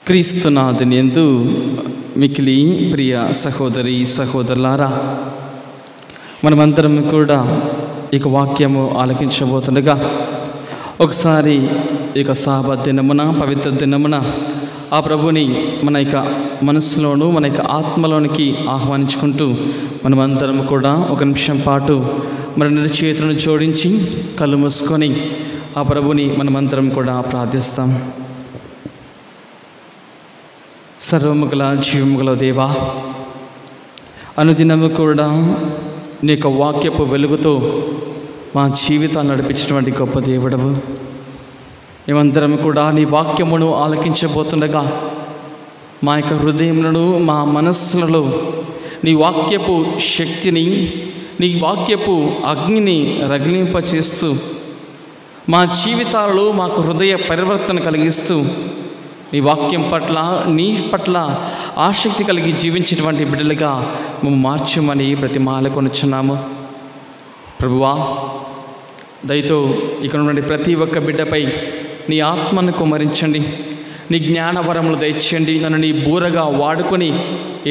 క్రీస్తునాథుని యందు మిక్కిలి ప్రియ సహోదరి సహోదరులారా, మనమందరం కూడా ఇక వాక్యము ఆలకించబోతుండగా ఒకసారి ఇక సాబత్ దినమున, పవిత్ర దినమున ఆ ప్రభుని మన యొక్క మనసులోను మన యొక్క ఆత్మలోనికి ఆహ్వానించుకుంటూ మనమందరం కూడా ఒక నిమిషం పాటు మన రెండు చేతులను జోడించి కళ్ళు మూసుకొని ఆ ప్రభుని మనమందరం కూడా ప్రార్థిస్తాం. సర్వముగల జీవముగల దేవా, అనుదినము కూడా నీ యొక్క వాక్యపు వెలుగుతో మా జీవితాన్ని నడిపించినటువంటి గొప్ప దేవుడవు. మేమందరం కూడా నీ వాక్యమును ఆలకించబోతుండగా మా యొక్క హృదయములను, మా మనస్సులలో నీ వాక్యపు శక్తిని, నీ వాక్యపు అగ్నిని రగిలింపచేస్తూ మా జీవితాలలో మాకు హృదయ పరివర్తన కలిగిస్తూ నీ వాక్యం పట్ల, నీ పట్ల ఆసక్తి కలిగి జీవించేటువంటి బిడ్డలుగా మేము మార్చమని బ్రతిమాలకొనుచున్నాము. ప్రభువా, దయతో ఇక్కడ ఉన్నటువంటి ప్రతి ఒక్క బిడ్డపై నీ ఆత్మను కుమ్మరించండి, నీ జ్ఞానవరములు దయచేయండి. నన్ను నీ బూరగా వాడుకొని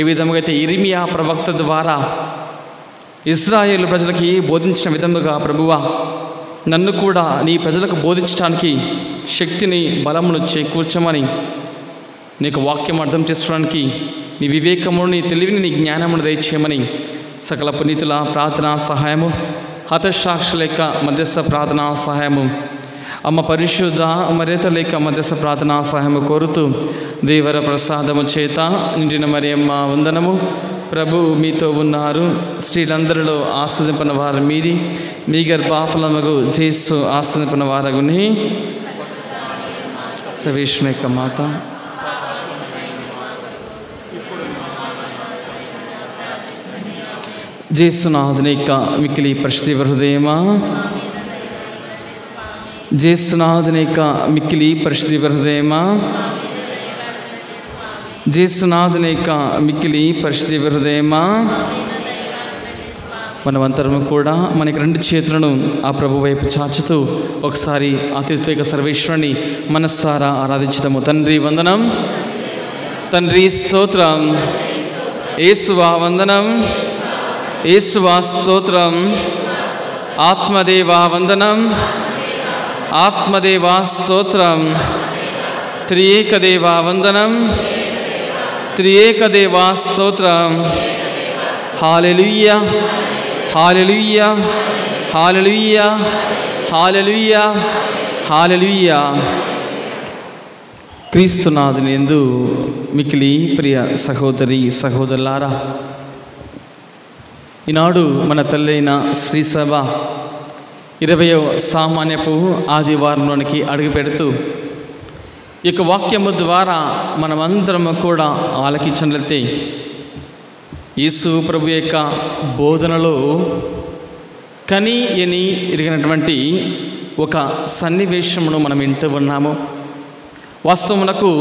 ఏ విధముగా అయితే ఇర్మియా ప్రవక్త ద్వారా ఇశ్రాయేలు ప్రజలకి బోధించిన విధముగా ప్రభువా, నన్ను కూడా నీ ప్రజలకు బోధించడానికి శక్తిని, బలమును చేకూర్చమని, నీకు వాక్యం అర్థం చేసుకోవడానికి నీ వివేకమును, నీ తెలివిని, నీ జ్ఞానమును దయచేయమని సకల పునీతుల ప్రార్థనా సహాయము, హతసాక్షుల యొక్క మధ్యస్థ ప్రార్థనా సహాయము, అమ్మ పరిశుద్ధ మరియతల యొక్క మధ్యస్థ ప్రార్థనా సహాయము కోరుతూ దేవర ప్రసాదము చేత నిండిన మరియమ్మ వందనము. ప్రభు మీతో ఉన్నారు, స్త్రీలందరిలో ఆస్వాదించిన వారు మీరి, మీ గర్భఫలముగు జేసు ఆస్వాదించిన వారగుని. సర్వేశ్వరుని యొక్క మాత, జేసునాథుని యొక్క మిక్కిలి పరిశుద్ధ హృదయమా, జేసునాథుని యొక్క మిక్కిలి పరిశుద్ధ హృదయమా, జేసునాథుని యొక్క మిక్కిలి పరిశుద్ధ హృదయమా. మనమంతరము కూడా మనకి రెండు చేతులను ఆ ప్రభు వైపు చాచుతూ ఒకసారి అతిత్విక సర్వేశ్వరుని మనస్సారా ఆరాధించుదాము. తండ్రి వందనం, తండ్రి స్తోత్రం, యేసువా వందనం, యేసువా స్తోత్రం, ఆత్మదేవా వందనం, ఆత్మదేవా స్తోత్రం, త్రియేకదేవా వందనం, త్రియేకదేవా స్తోత్రం. హల్లెలూయా, హల్లెలూయా, హల్లెలూయా, హల్లెలూయా, హల్లెలూయా. క్రీస్తునాథుని యందు మిక్కిలి ప్రియ సహోదరి సహోదరులారా, ఈనాడు మన తల్లైన శ్రీసభ 20వ సామాన్యపు ఆదివారంలోనికి అడుగు పెడుతూ ఈ యొక్క వాక్యము ద్వారా మనమందరము కూడా ఆలకించినట్లయితే యేసు ప్రభు యొక్క బోధనలో కని ఎని ఎరిగినటువంటి ఒక సన్నివేశమును మనం వింటూ ఉన్నాము. వాస్తవమునకు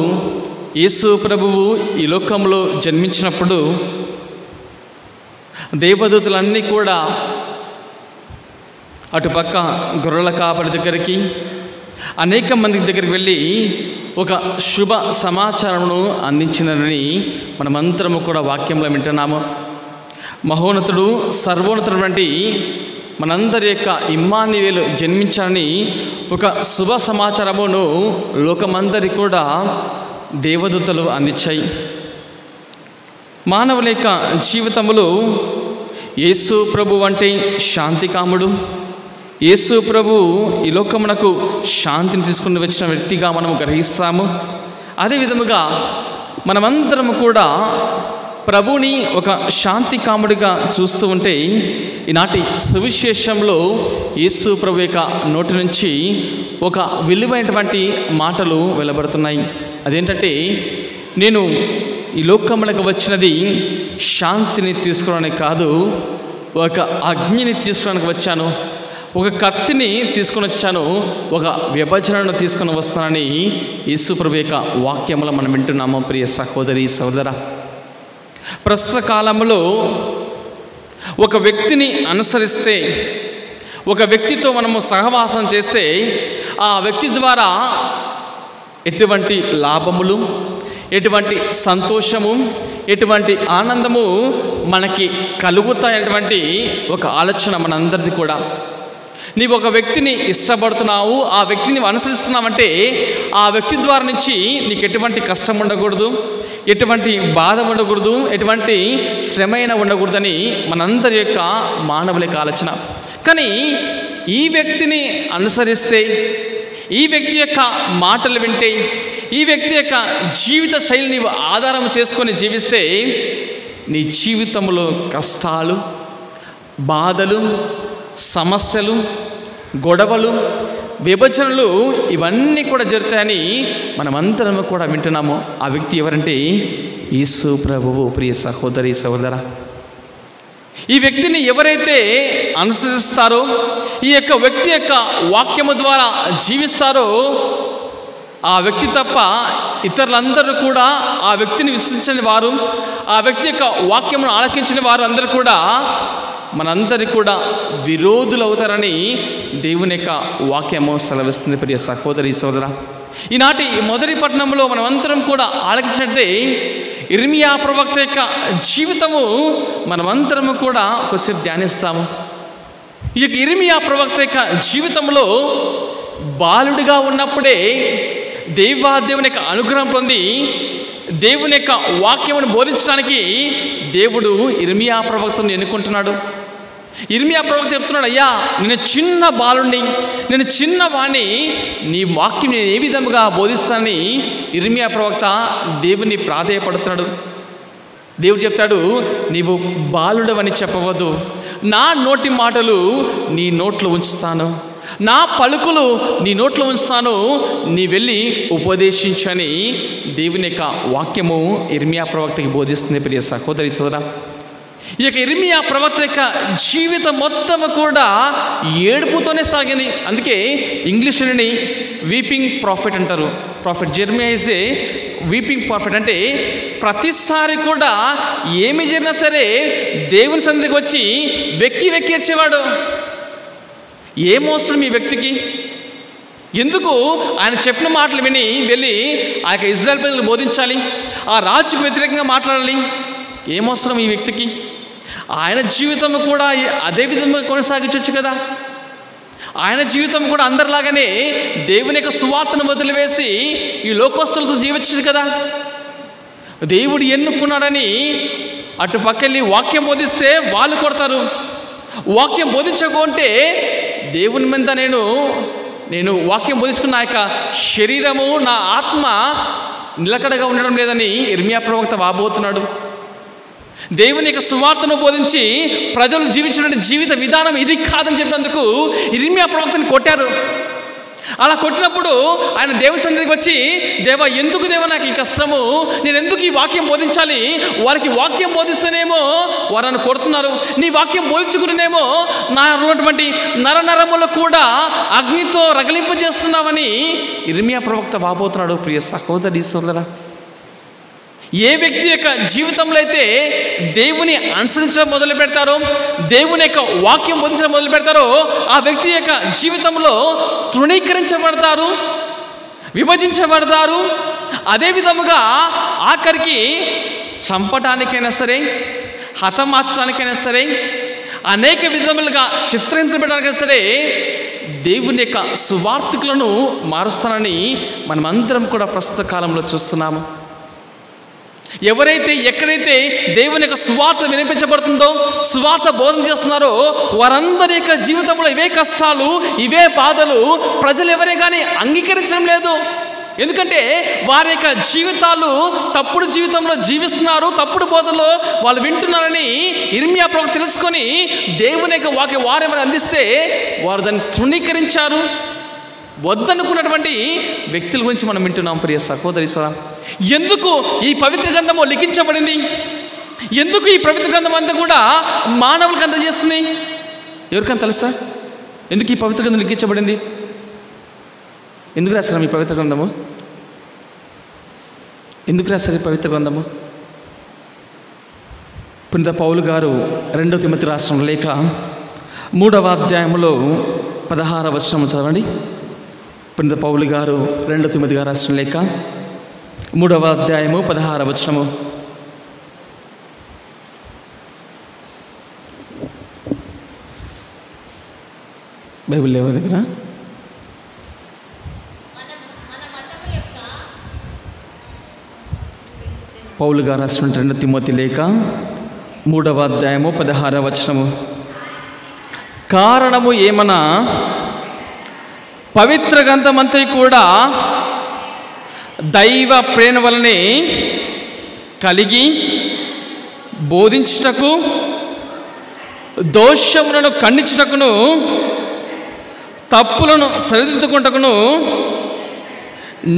యేసు ప్రభువు ఈ లోకంలో జన్మించినప్పుడు దేవదూతలన్నీ కూడా అటుపక్క గొర్రెల కాపరి దగ్గరికి, అనేక మంది దగ్గరికి వెళ్ళి ఒక శుభ సమాచారమును అందించినని మనమంతరము కూడా వాక్యంలో వింటున్నాము. మహోన్నతుడు, సర్వోన్నతుడైనటువంటి మనందరి యొక్క ఇమ్మానుయేలు జన్మించాలని ఒక శుభ సమాచారమును లోకమందరి కూడా దేవదూతలు అందించాయి. మానవుల యొక్క జీవితములో యేసు ప్రభు అంటే శాంతికాముడు, యేసు ప్రభు ఈ లోకమునకు శాంతిని తీసుకుని వచ్చిన వ్యక్తిగా మనము గ్రహిస్తాము. అదే విధముగా మనమందరము కూడా ప్రభుని ఒక శాంతికాముడిగా చూస్తూ ఉంటే ఈనాటి సువిశేషంలో యేసు ప్రభు యొక్క నోటి నుంచి ఒక విలువైనటువంటి మాటలు వెలువడుతున్నాయి. అదేంటంటే, నేను ఈ లోకములకు వచ్చినది శాంతిని తీసుకోవడానికి కాదు, ఒక అగ్నిని తీసుకోవడానికి వచ్చాను, ఒక కత్తిని తీసుకొని వచ్చాను, ఒక విభజనను తీసుకొని వస్తానని యేసు ప్రభు యొక్క వాక్యములో మనం వింటున్నాము. ప్రియ సహోదరి సహోదరా, ప్రస్తుత కాలంలో ఒక వ్యక్తిని అనుసరిస్తే, ఒక వ్యక్తితో మనము సహవాసం చేస్తే ఆ వ్యక్తి ద్వారా ఎటువంటి లాభములు, ఎటువంటి సంతోషము, ఎటువంటి ఆనందము మనకి కలుగుతాయటువంటి ఒక ఆలోచన మనందరిది కూడా. నీవు ఒక వ్యక్తిని ఇష్టపడుతున్నావు, ఆ వ్యక్తిని అనుసరిస్తున్నావంటే ఆ వ్యక్తి ద్వారా నుంచి నీకు ఎటువంటి కష్టం ఉండకూడదు, ఎటువంటి బాధ ఉండకూడదు, ఎటువంటి శ్రమైన ఉండకూడదని మనందరి యొక్క మానవుల యొక్క ఆలోచన. కానీ ఈ వ్యక్తిని అనుసరిస్తే, ఈ వ్యక్తి యొక్క మాటలు వింటే, ఈ వ్యక్తి యొక్క జీవిత శైలి నీవు ఆధారం చేసుకొని జీవిస్తే నీ జీవితంలో కష్టాలు, బాధలు, సమస్యలు, గొడవలు, విభజనలు ఇవన్నీ కూడా జరుగుతాయని మనమందరం కూడా వింటున్నాము. ఆ వ్యక్తి ఎవరంటే యేసు ప్రభువు. ప్రియ సహోదరి సహోదర, ఈ వ్యక్తిని ఎవరైతే అనుసరిస్తారో, ఈ యొక్క వ్యక్తి యొక్క వాక్యము ద్వారా జీవిస్తారో ఆ వ్యక్తి తప్ప ఇతరులందరూ కూడా ఆ వ్యక్తిని విశ్వసించని వారు, ఆ వ్యక్తి యొక్క వాక్యమును ఆలకించిన వారు అందరూ కూడా మనందరి కూడా విరోధులు అవుతారని దేవుని యొక్క వాక్యము సెలవిస్తుంది. ప్రియ సహోదరి సోదర, ఈనాటి మొదటి పట్టణంలో మనమందరం కూడా ఆలకించినట్టే ఇర్మియా ప్రవక్త యొక్క జీవితము మనమందరము కూడా కొద్దిసేపు ధ్యానిస్తాము. ఈ యొక్క ఇర్మియా ప్రవక్త యొక్క జీవితంలో బాలుడిగా ఉన్నప్పుడే దేవుని యొక్క అనుగ్రహం పొంది దేవుని యొక్క వాక్యమును బోధించడానికి దేవుడు ఇర్మియా ప్రవక్తను ఎన్నుకుంటున్నాడు. ఇర్మియా ప్రవక్త చెప్తున్నాడు, అయ్యా నేను చిన్న బాలుడిని, నేను చిన్నవాణ్ణి, నీ వాక్యం నేను ఏ విధముగా బోధిస్తానని ఇర్మియా ప్రవక్త దేవుని ప్రాధేయపడుతున్నాడు. దేవుడు చెప్తాడు, నీవు బాలుడు అని చెప్పవద్దు, నా నోటి మాటలు నీ నోట్లో ఉంచుతాను, నా పలుకులు నీ నోట్లో ఉంచుతాను, నీ వెళ్ళి ఉపదేశించని దేవుని యొక్క వాక్యము ఇర్మియా ప్రవక్తకి బోధిస్తుంది. ప్రియ సహోదరి సోదరా, ఈ యొక్క ఇర్మియా ప్రవక్త యొక్క జీవితం మొత్తము కూడా ఏడుపుతోనే సాగింది. అందుకే ఇంగ్లీష్లోని వీపింగ్ ప్రాఫిట్ అంటారు. Profit Jeremiah is a weeping profit. అంటే ప్రతిసారి కూడా ఏమి జరిగినా సరే దేవుని సన్నిధికి వచ్చి వెక్కి ఏడ్చేవాడు. ఏమవసరం ఈ వ్యక్తికి? ఎందుకు ఆయన చెప్పిన మాటలు విని వెళ్ళి ఆ యొక్క ఇజ్రాయెల్ ప్రజలకు బోధించాలి, ఆ రాజుకు వ్యతిరేకంగా మాట్లాడాలి? ఏమవసరం ఈ వ్యక్తికి? ఆయన జీవితం కూడా అదే విధంగా కొనసాగించవచ్చు కదా. ఆయన జీవితం కూడా అందరిలాగానే దేవుని యొక్క సువార్తను వదిలివేసి ఈ లోకస్తులతో జీవించచ్చు కదా. దేవుడు ఎన్నుకున్నాడని అటు పక్కెళ్ళి వాక్యం బోధిస్తే వాళ్ళు కొడతారు, వాక్యం బోధించకుంటే దేవుని మీద నేను వాక్యం బోధించుకున్న నా యొక్క శరీరము, నా ఆత్మ నిలకడగా ఉండడం లేదని ఇర్మియా ప్రవక్త వాబోతున్నాడు. దేవుని యొక్క సువార్తను బోధించి ప్రజలు జీవించిన జీవిత విధానం ఇది కాదని చెప్పినందుకు ఇర్మియా ప్రవక్తని కొట్టారు. అలా కొట్టినప్పుడు ఆయన దేవుని సన్నిధికి వచ్చి, దేవా ఎందుకు దేవా నాకు ఈ కష్టము, నేను ఎందుకు ఈ వాక్యం బోధించాలి? వారికి వాక్యం బోధిస్తేనేమో వారు నన్ను కొడుతున్నారు, నీ వాక్యం బోధించుకుంటేనేమో నా ఉన్నటువంటి నరనరములు కూడా అగ్నితో రగిలింపు చేస్తున్నావని ఇర్మియా ప్రవక్త వాపోతున్నాడు. ప్రియ సహోదరి సోదరా, ఏ వ్యక్తి యొక్క జీవితంలో అయితే దేవుని అనుసరించడం మొదలు పెడతారో, దేవుని యొక్క వాక్యం బోధించడం మొదలు పెడతారో ఆ వ్యక్తి యొక్క జీవితంలో తృణీకరించబడతారు, విభజించబడతారు. అదేవిధముగా ఆఖరికి చంపడానికైనా సరే, హతమార్చడానికైనా సరే, అనేక విధములుగా చిత్రించబడడానికైనా సరే దేవుని యొక్క సువార్తికులను మారుస్తానని మనమందరం కూడా ప్రస్తుత కాలంలో చూస్తున్నాము. ఎవరైతే ఎక్కడైతే దేవుని యొక్క సువార్త వినిపించబడుతుందో, సువార్త బోధన చేస్తున్నారో వారందరి యొక్క జీవితంలో ఇవే కష్టాలు, ఇవే బాధలు ప్రజలు ఎవరే కానీ అంగీకరించడం లేదు. ఎందుకంటే వారి యొక్క జీవితాలు తప్పుడు జీవితంలో జీవిస్తున్నారు, తప్పుడు బోధనలో వాళ్ళు వింటున్నారని ఇర్మియా ప్రవక్త తెలుసుకొని దేవుని యొక్క వాక్యం వారు ఎవరు అందిస్తే వారు దాన్ని తృణీకరించారు. వద్దనుకున్నటువంటి వ్యక్తుల గురించి మనం వింటున్నాం. ప్రియ సహోదరి సోదరా, ఎందుకు ఈ పవిత్ర గ్రంథము లిఖించబడింది? ఎందుకు ఈ పవిత్ర గ్రంథం అంతా కూడా మానవులకు అందజేస్తుంది? ఎవరికైనా తెలుసా ఎందుకు ఈ పవిత్ర గ్రంథం లిఖించబడింది? ఎందుకు రాశారు ఈ పవిత్ర గ్రంథము? ఎందుకు రాశారు ఈ పవిత్ర గ్రంథము? పునీత పౌలు గారు 2 తిమోతి రాసిన లేఖ 3వ అధ్యాయంలో 16వ వచనం చదవండి. పునీత పౌలు గారు 2 తిమోతి గారు రాసిన లేఖ 3వ అధ్యాయము 16వ వచనము. బైబిల్ లేవా దగ్గర? పౌలు గారు రాసినటువంటి 2 తిమోతి లేఖ 3వ అధ్యాయము 16వ వచనము. కారణము ఏమన్నా పవిత్ర గ్రంథమంతా కూడా దైవ ప్రేరణ వలనే కలిగి బోధించుటకు, దోషములను ఖండించుటకును, తప్పులను సరిదిద్దుకుంటకును,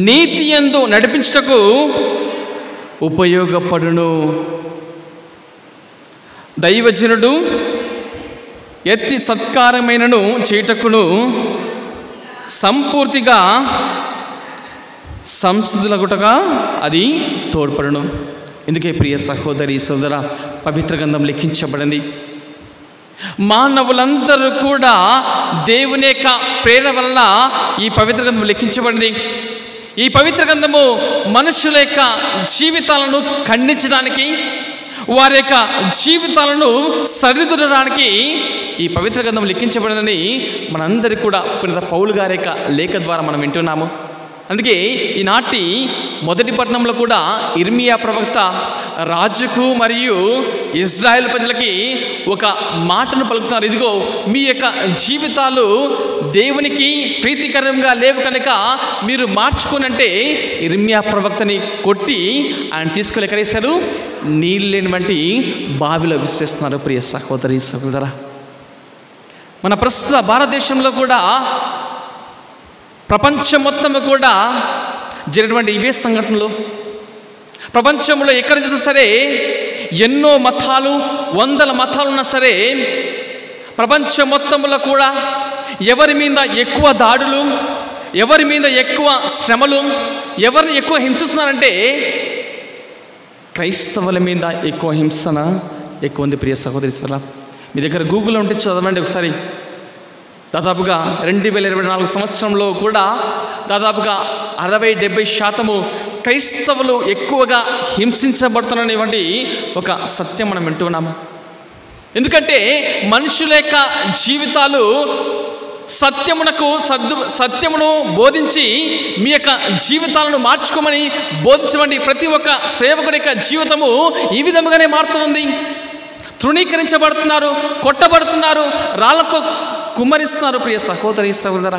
నీతి యందు నడిపించుటకు ఉపయోగపడును. దైవజనుడు ఎత్తి సత్కారమైనను చేయుటకును సంపూర్తిగా సంసిద్ధులగుటగా అది తోడ్పడును. ఎందుకే ప్రియ సహోదరి సోదర, పవిత్ర గ్రంథం లిఖించబడింది. మానవులందరూ కూడా దేవుని యొక్క ప్రేరణ వలన ఈ పవిత్ర గ్రంథం లిఖించబడింది. ఈ పవిత్ర గ్రంథము మనుషుల యొక్క జీవితాలను ఖండించడానికి, వారి యొక్క జీవితాలను సరిదిద్దడానికి ఈ పవిత్ర గ్రంథం లిఖించబడిందని మనందరికీ కూడా పునీత పౌలు గారి యొక్క లేఖ ద్వారా మనం వింటున్నాము. అందుకే ఈనాటి మొదటి పట్టణంలో కూడా ఇర్మియా ప్రవక్త రాజుకు మరియు ఇజ్రాయెల్ ప్రజలకి ఒక మాటను పలుకుతున్నారు. ఇదిగో, మీ యొక్క జీవితాలు దేవునికి ప్రీతికరంగా లేవు కనుక మీరు మార్చుకోనంటే ఇర్మియా ప్రవక్తని కొట్టి ఆయన తీసుకెళ్ళి ఎక్కడేశారు? నీళ్ళు లేనివంటి బావిలో విసిరేస్తున్నారు. ప్రియ సహోదరి సహోదర, మన ప్రస్తుత భారతదేశంలో కూడా ప్రపంచం మొత్తం కూడా జరిగినటువంటి ఇవే సంఘటనలు. ప్రపంచంలో ఎక్కడ చూసినా సరే ఎన్నో మతాలు, 100 మతాలు ఉన్నా సరే ప్రపంచం మొత్తంలో కూడా ఎవరి మీద ఎక్కువ దాడులు, ఎవరి మీద ఎక్కువ శ్రమలు, ఎవరిని ఎక్కువ హింసిస్తున్నారంటే క్రైస్తవుల మీద ఎక్కువ హింసన ఎక్కువ ఉంది. ప్రియ సహోదరి సోదరా, మీ దగ్గర గూగుల్లో ఉంటే చదవండి ఒకసారి. దాదాపుగా 2024 సంవత్సరంలో కూడా దాదాపుగా 60-70% క్రైస్తవులు ఎక్కువగా హింసించబడుతున్నటువంటి ఒక సత్యం మనం వింటున్నాము. ఎందుకంటే మనుషుల యొక్క జీవితాలు సత్యమును బోధించి మీ యొక్క జీవితాలను మార్చుకోమని బోధించమండి. ప్రతి ఒక్క సేవకుడి యొక్క జీవితము ఈ విధముగానే మారుతుంది. తృణీకరించబడుతున్నారు, కొట్టబడుతున్నారు, రాళ్లతో కుమ్మరిస్తున్నారు. ప్రియ సహోదరి సహోదర,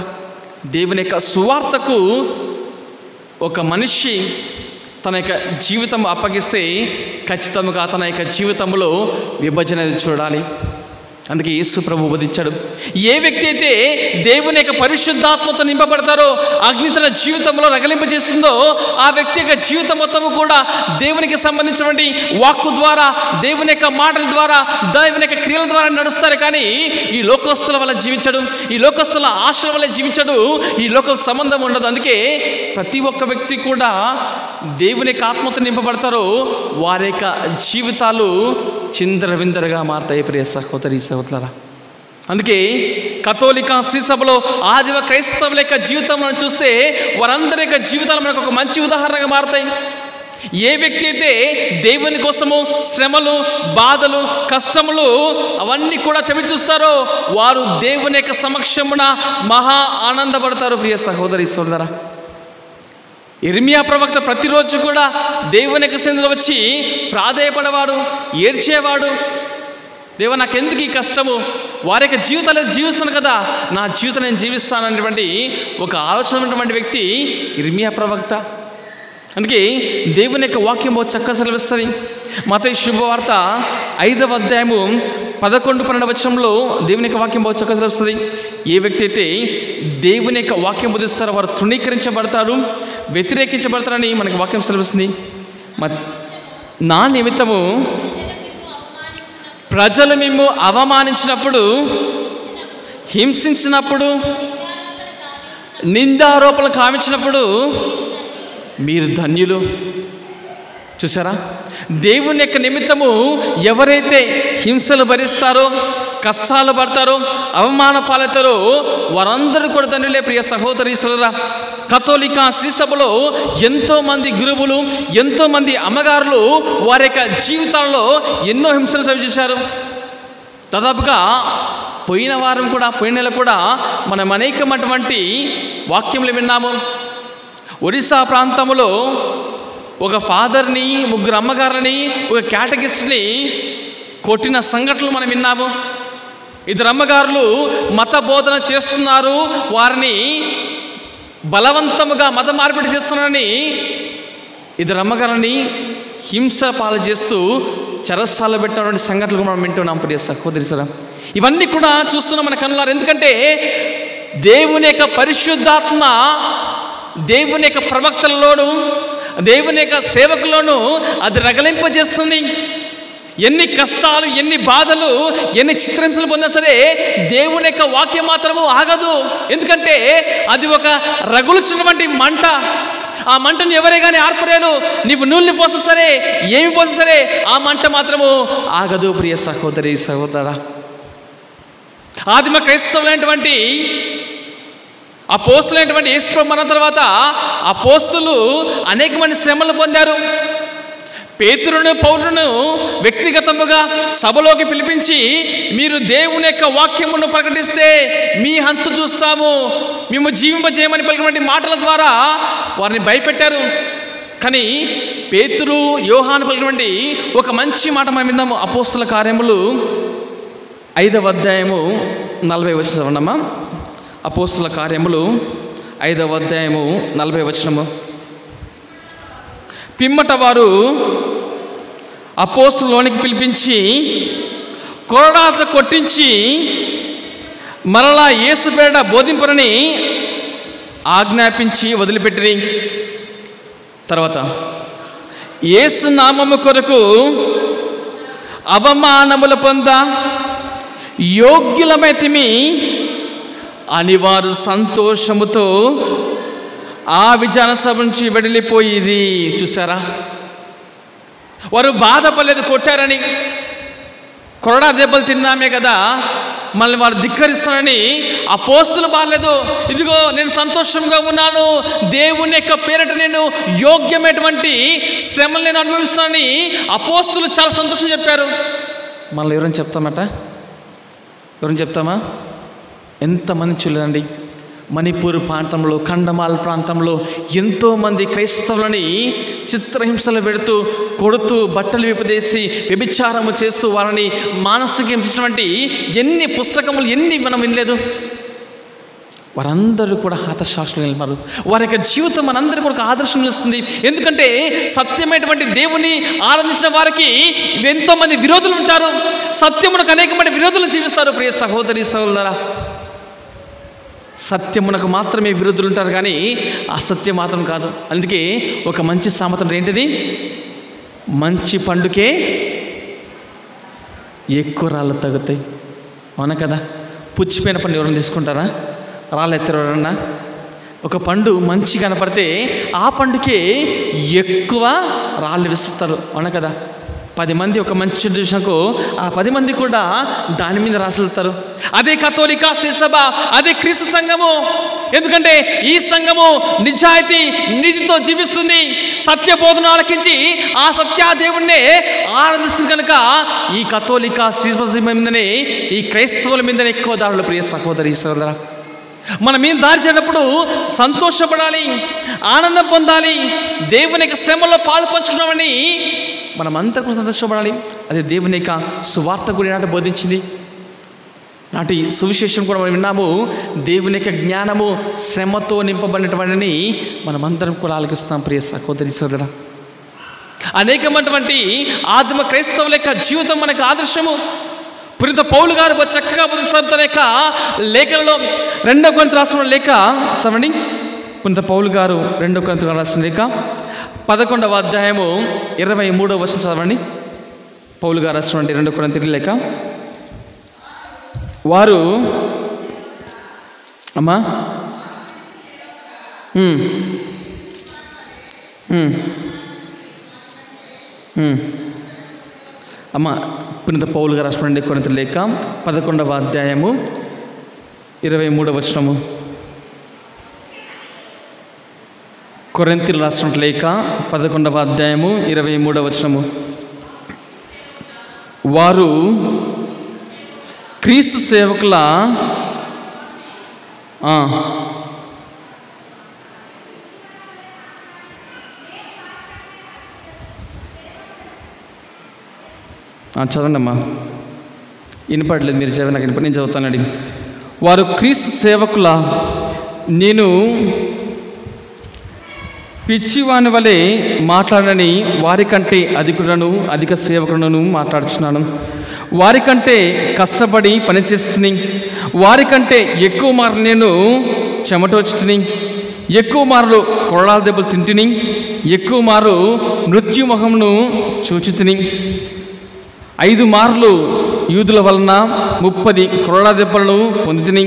దేవుని యొక్క సువార్తకు ఒక మనిషి తన యొక్క జీవితం అప్పగిస్తే ఖచ్చితంగా తన యొక్క జీవితంలో విభజన చూడాలి. అందుకే యేసు ప్రభు బోధించాడు, ఏ వ్యక్తి అయితే దేవుని యొక్క పరిశుద్ధాత్మతో నింపబడతారో, అగ్ని తన జీవితంలో రగిలింపజేస్తుందో ఆ వ్యక్తి యొక్క జీవితం మొత్తము కూడా దేవునికి సంబంధించినటువంటి వాక్కు ద్వారా, దేవుని యొక్క మాటల ద్వారా, దేవుని యొక్క క్రియల ద్వారా నడుస్తారు. కానీ ఈ లోకస్తుల వల్ల జీవించడు, ఈ లోకస్తుల ఆశల వల్ల జీవించడు, ఈ లోక సంబంధం ఉండదు. అందుకే ప్రతి ఒక్క వ్యక్తి కూడా దేవుని యొక్క ఆత్మతో నింపబడతారో వారి యొక్క జీవితాలు చిందరవిందరగా మారుతాయి. ప్రియ సహోదరి సహోదరులారా, అందుకే కథోలిక శ్రీసభలో ఆదివ క్రైస్తవుల యొక్క జీవితం మనం చూస్తే వారందరి యొక్క జీవితాలు మనకు ఒక మంచి ఉదాహరణగా మారుతాయి. ఏ వ్యక్తి అయితే దేవుని కోసము శ్రమలు, బాధలు, కష్టములు అవన్నీ కూడా చవి చూస్తారో వారు దేవుని యొక్క సమక్షమున మహా ఆనందపడతారు. ప్రియ సహోదరి సోదరులారా, ఇర్మియా ప్రవక్త ప్రతిరోజు కూడా దేవుని యొక్క సన్నిధిలో వచ్చి ప్రాధేయపడేవాడు, ఏడ్చేవాడు. దేవా, నాకెందుకు ఈ కష్టము? వారి యొక్క జీవితాలు జీవిస్తాను కదా, నా జీవితం నేను జీవిస్తాననేటువంటి ఒక ఆలోచన ఉన్నటువంటి వ్యక్తి ఇర్మియా ప్రవక్త. అందుకే దేవుని యొక్క వాక్యం बहुत చక్కగా సెలవిస్తుంది. మత్తయి శుభవార్త 5వ అధ్యాయము 11-12 వచనంలో దేవుని యొక్క వాక్యం बहुत చక్కగా సెలవిస్తుంది. ఏ వ్యక్తి అయితే దేవుని యొక్క వాక్యం బోధిస్తారో వారు తృణీకరించబడతారు, వ్యతిరేకించబడతారని మనకి వాక్యం సెలవిస్తుంది. నా నిమిత్తము ప్రజలు మిమ్ము అవమానించినప్పుడు, హింసించినప్పుడు, నిందారోపణలు కావించినప్పుడు మీరు ధన్యులు. చూసారా, దేవుని యొక్క నిమిత్తము ఎవరైతే హింసలు భరిస్తారో, కష్టాలు పడతారో, అవమాన పాలవుతారో వారందరూ కూడా తండ్రిలే. ప్రియ సహోదరి సోదరా, కథోలిక శ్రీ సభలో ఎంతోమంది గురువులు, ఎంతోమంది అమ్మగారులు వారి యొక్క జీవితాల్లో ఎన్నో హింసలు సవి చేశారు. దాదాపుగా పోయిన నెల కూడా మనం అనేకమైనటువంటి వాక్యములు విన్నాము. ఒడిశా ప్రాంతంలో ఒక ఫాదర్ని, 3 అమ్మగారిని, ఒక క్యాటగిస్ట్ని కొట్టిన సంఘటనలు మనం విన్నాము. 2 అమ్మగారులు మత బోధన చేస్తున్నారు, వారిని బలవంతముగా మత మార్పిడి చేస్తున్నారని 2 అమ్మగారిని హింస పాలు చేస్తూ చెరసాలలో పెట్టినటువంటి సంఘటనలు మనం వింటున్నాం. ప్రియ సహోదరి సరా, ఇవన్నీ కూడా చూస్తున్నాం మన కన్నులారా. ఎందుకంటే దేవుని యొక్క పరిశుద్ధాత్మ దేవుని యొక్క ప్రవక్తలలోను, దేవుని యొక్క సేవకులోను అది రగలింపజేస్తుంది. ఎన్ని కష్టాలు, ఎన్ని బాధలు, ఎన్ని చిత్రహింసలు పొందినా సరే దేవుని యొక్క వాక్యం మాత్రము ఆగదు. ఎందుకంటే అది ఒక రగులుచున్నటువంటి మంట. ఆ మంటను ఎవరే కానీ ఆర్పలేరు. నీవు నూనె పోసా సరే, ఏమి పోసా సరే ఆ మంట మాత్రము ఆగదు. ప్రియ సహోదరి సహోదరా, ఆదిమ క్రైస్తవులైనటువంటి అపోస్తులైనటువంటి యేసు ప్రభు మరణ తర్వాత అపోస్తులు అనేకమంది శ్రమలు పొందారు. పేతురును, పౌలును వ్యక్తిగతముగా సభలోకి పిలిపించి, మీరు దేవుని యొక్క వాక్యమును ప్రకటిస్తే మీ హంతు చూస్తాము, మేము జీవింపజేయమని పలికినటువంటి మాటల ద్వారా వారిని భయపెట్టారు. కానీ పేతురు, యోహాను పలికినటువంటి ఒక మంచి మాట మనం విందాము. అపోస్తుల కార్యములు 5వ అధ్యాయము 40వ వచనం చదవండమ్మా. అపోస్తుల కార్యములు 5వ అధ్యాయము 40వ వచనము. పిమ్మట వారు అపోస్తులోనికి పిలిపించి కొరడాత కొట్టించి మరలా యేసు పేరిట బోధింపరని ఆజ్ఞాపించి వదిలిపెట్టిరి. తర్వాత యేసు నామము కొరకు అవమానములు పొంద యోగ్యులమైతిమి అని వారు సంతోషముతో ఆ విచారణ సభ నుంచి వెడలిపోయిరి. చూసారా, వారు బాధపడలేదు కొట్టారని. కొరడా దెబ్బలు తిన్నామే కదా, మళ్ళీ వారు ధిక్కరిస్తారని అపోస్తులు బాగలేదు. ఇదిగో నేను సంతోషంగా ఉన్నాను, దేవుని యొక్క పేరిట నేను యోగ్యమైనటువంటి శ్రమలు నేను అనుభవిస్తానని అపోస్తులు చాలా సంతోషం చెప్పారు. మళ్ళీ ఎవరైనా చెప్తామట? ఎవరైనా చెప్తామా? ఎంతమంది చూడండి, మణిపూర్ ప్రాంతంలో, కండమాల్ ప్రాంతంలో ఎంతోమంది క్రైస్తవులని చిత్రహింసలు పెడుతూ, కొడుతూ, బట్టలు విపదేసి వ్యభిచారము చేస్తూ వారిని మానసిక హింసించినటువంటి ఎన్ని పుస్తకములు, ఎన్ని మనం వినలేదు. వారందరూ కూడా హతసాక్షులు నిలిపారు. వారి యొక్క జీవితం మనందరూ కూడా ఆదర్శం నిలుస్తుంది. ఎందుకంటే సత్యమైనటువంటి దేవుని ఆరాధించిన వారికి ఎంతోమంది విరోధులు ఉంటారు. సత్యమునకు అనేకమైన విరోధులు జీవిస్తారు. ప్రియ సహోదరి సహోదరా, సత్యమునకు మాత్రమే విరుద్ధులు ఉంటారు, కానీ అసత్యం మాత్రం కాదు. అందుకే ఒక మంచి సామెత ఏంటిది? మంచి పండుకే ఎక్కువ రాళ్ళు తగ్గుతాయి. అవునా కదా? పుచ్చిపోయిన పండు ఎవరైనా తీసుకుంటారా? రాళ్ళు ఎత్తారు ఎవరన్నా? ఒక పండు మంచి కనపడితే ఆ పండుకే ఎక్కువ రాళ్ళు విసురుతారు. అవునా కదా? 10 మంది ఒక మంచి చెడు చూసినాకో ఆ 10 మంది కూడా దాని మీద రాసులుతారు. అదే కథోలిక శ్రీ సభ, అదే క్రీస్తు సంఘము. ఎందుకంటే ఈ సంఘము నిజాయితీ, నీతితో జీవిస్తుంది. సత్య బోధన ఆలకించి ఆ సత్య దేవుణ్ణే ఆరాధిస్తుంది. కనుక ఈ కథోలిక శ్రీ సభ మీదనే, ఈ క్రైస్తవుల మీదనే ఎక్కువ దాడులు. ప్రియ సహోదరి సహోదర, మన మీద దారి చేసినప్పుడు సంతోషపడాలి, ఆనందం పొందాలి. దేవుని యొక్క శ్రమలో పాలు పంచుకున్నామని మనమంతా కూడా సంతోషపడాలి. అదే దేవుని యొక్క సువార్త కూడా నాటి బోధించింది. నాటి సువిశేషం కూడా మనం విన్నాము. దేవుని యొక్క జ్ఞానము శ్రమతో నింపబడినటువంటిని మనమందరం కూడా ఆలకిస్తాం. ప్రియ సహోదరి సోదర, అనేకమైనటువంటి ఆదిమ క్రైస్తవుల యొక్క జీవితం మనకు ఆదర్శము. పునీత పౌలు గారు చక్కగా బోధిస్తారు తన యొక్క లేఖలలో. 2వ కొరింథీ రాసిన లేఖ చదవండి. పునీత పౌలు గారు 2వ కొరింథీ రాసిన లేఖ 11వ అధ్యాయము 23వ వచనం చదవండి. పౌలు గారు రాసినటువంటి 2వ కొరింథీ లేఖ. వారు అమ్మా అమ్మా పునీత పౌలు గారు రాసినటువంటి కొరింథీయుల లేఖ 11వ అధ్యాయము 23వ వచనము. కొరింథీయులకు రాసినటువంటి లేఖ 11వ అధ్యాయము 23వ వచనము. వారు క్రీస్తు సేవకుల చదవండి అమ్మా, వినపడలేదు మీరు చదివి, నాకు నేను చదువుతానండి. వారు క్రీస్తు సేవకుల నేను పిచ్చివాని వలె మాట్లాడని వారికంటే అధిక సేవకులను మాట్లాడుచున్నాను. వారికంటే కష్టపడి పనిచేస్తుంది, వారికంటే ఎక్కువ మార్లు నేను చెమటొచ్చుతుని, ఎక్కువ మార్లు కొరడాల దెబ్బలు తింటిని, ఎక్కువ మారు మృత్యుముఖమును చూచితిని. 5 మార్లు యూదుల వలన 30 కొరడా దెబ్బలను పొందితిని.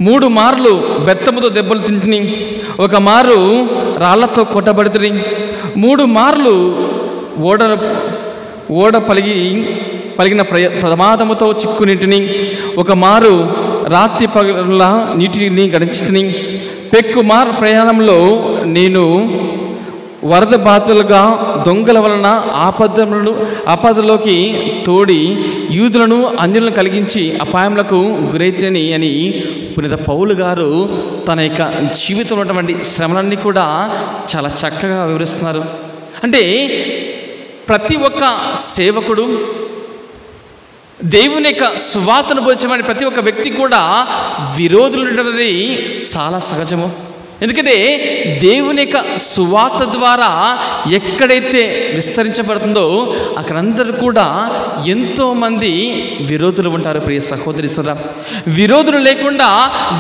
3 మార్లు బెత్తముతో దెబ్బలు తింటిని, 1 మారు రాళ్లతో కొట్టబడితిని. 3 మార్లు ఓడ పలిగిన ప్రమాదముతో చిక్కునింటిని. 1 మారు రాత్రి పగల నీటిని గడించితిని. పెక్కుమారు ప్రయాణంలో నేను వరద బాధితులుగా దొంగల వలన ఆపదలోకి తోడి యూదులను అన్యులను కలిగించి అపాయములకు గురైతేని అని పునీత పౌలు గారు తన యొక్క జీవితంలో ఉన్నటువంటి శ్రమలన్నీ కూడా చాలా చక్కగా వివరిస్తున్నారు. అంటే ప్రతి ఒక్క సేవకుడు, దేవుని యొక్క సువార్తను బోధించమని ప్రతి ఒక్క వ్యక్తి కూడా విరోధులు ఉండేది చాలా సహజము. ఎందుకంటే దేవుని యొక్క సువార్త ద్వారా ఎక్కడైతే విస్తరించబడుతుందో అక్కడందరూ కూడా ఎంతోమంది విరోధులు ఉంటారు. ప్రియ సహోదరి సోదరా, విరోధులు లేకుండా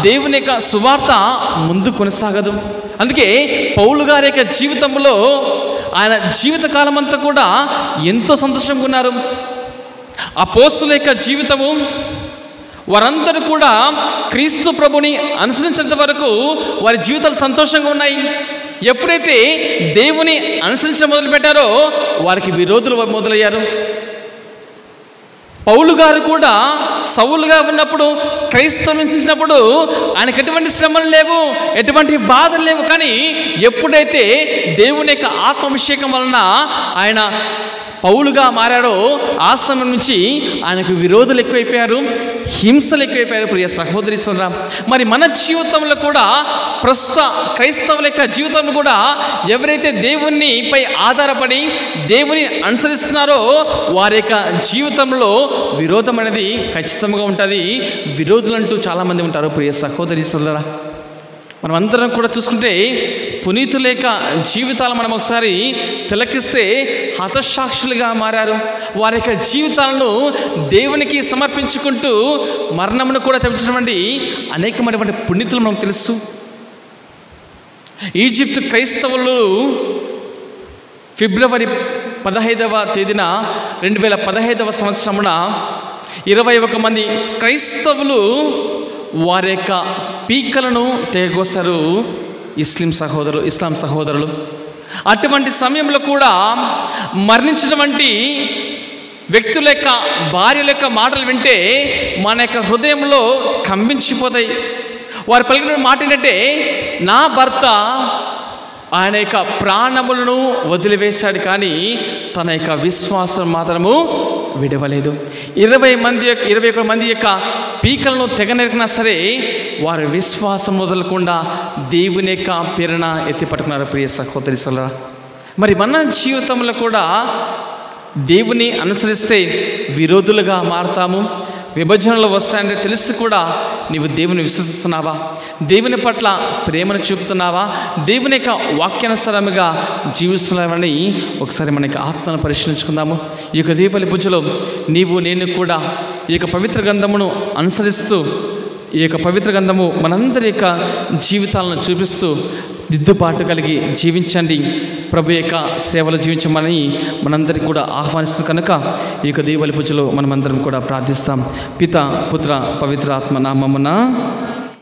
దేవుని యొక్క సువార్త ముందు కొనసాగదు. అందుకే పౌలు గారి యొక్క జీవితంలో ఆయన జీవితకాలం అంతా కూడా ఎంతో సంతోషంగా ఉన్నారు. అపోస్తుల యొక్క జీవితము, వారందరూ కూడా క్రీస్తు ప్రభుని అనుసరించేంత వరకు వారి జీవితాలు సంతోషంగా ఉన్నాయి. ఎప్పుడైతే దేవుని అనుసరించడం మొదలుపెట్టారో వారికి విరోధులు మొదలయ్యారు. పౌలు గారు కూడా సౌలుగా ఉన్నప్పుడు, క్రైస్తవం అనుసరించినప్పుడు ఆయనకు ఎటువంటి శ్రమలు లేవు, ఎటువంటి బాధలు లేవు. కానీ ఎప్పుడైతే దేవుని యొక్క ఆత్మాభిషేకం వలన ఆయన పౌలుగా మారాడో ఆ సమయం నుంచి ఆయనకు విరోధులు ఎక్కువైపోయారు, హింసలు ఎక్కువైపోయారు. ప్రియ సహోదరి సోదరా, మరి మన జీవితంలో కూడా ప్రస్తుత క్రైస్తవుల యొక్క జీవితంలో కూడా ఎవరైతే దేవుని పై ఆధారపడి దేవుని అనుసరిస్తున్నారో వారి యొక్క జీవితంలో విరోధం అనేది ఖచ్చితంగా ఉంటుంది. విరోధులంటూ చాలామంది ఉంటారు. ప్రియ సహోదరి సోదరా, మనం అందరం కూడా చూసుకుంటే పునీతుల యొక్క జీవితాలు మనం ఒకసారి తిలకిస్తే హతసాక్షులుగా మారారు. వారి యొక్క జీవితాలను దేవునికి సమర్పించుకుంటూ మరణమును కూడా చవించినటువంటి అనేకమైనటువంటి పునీతులు మనకు తెలుసు. ఈజిప్ట్ క్రైస్తవులు ఫిబ్రవరి 15వ తేదీన 2015వ సంవత్సరమున 21 మంది క్రైస్తవులు వారి యొక్క పీకలను తెగోసారు ఇస్లాం సహోదరులు. అటువంటి సమయంలో కూడా మరణించినటువంటి వ్యక్తుల యొక్క భార్యల యొక్క మాటలు వింటే మన యొక్క హృదయంలో కంపించిపోతాయి. వారు పలికిన మాట ఏంటంటే, నా భర్త ఆయన యొక్క ప్రాణములను వదిలివేశాడు కానీ తన యొక్క విశ్వాసం మాత్రము విడవలేదు. 21 మంది యొక్క పీకలను తెగనెరికినా సరే వారి విశ్వాసం వదలకుండా దేవుని యొక్క ప్రేరణ ఎత్తి పట్టుకున్నారు. ప్రియ సహోదరి సోదరా, మరి మన జీవితంలో కూడా దేవుని అనుసరిస్తే విరోధులుగా మారుతాము, విభజనలు వస్తాయంటే తెలిసి కూడా నీవు దేవుని విశ్వసిస్తున్నావా, దేవుని పట్ల ప్రేమను చూపుతున్నావా, దేవుని యొక్క వాక్యానుసారముగా జీవిస్తున్నావని ఒకసారి మన యొక్క ఆత్మను పరిశీలించుకుందాము. ఈ యొక్క దీపావళి పూజలో నీవు నేను కూడా ఈ యొక్క పవిత్ర గ్రంథమును అనుసరిస్తూ, ఈ యొక్క పవిత్ర గ్రంథము మనందరి యొక్క జీవితాలను చూపిస్తూ దిద్దుబాటు కలిగి జీవించండి, ప్రభు యొక్క సేవలు జీవించమని మనందరికీ కూడా ఆహ్వానిస్తుంది. కనుక ఈ యొక్క దీపావళి పూజలో మనమందరం కూడా ప్రార్థిస్తాం. పిత పుత్ర పవిత్ర ఆత్మ నామమున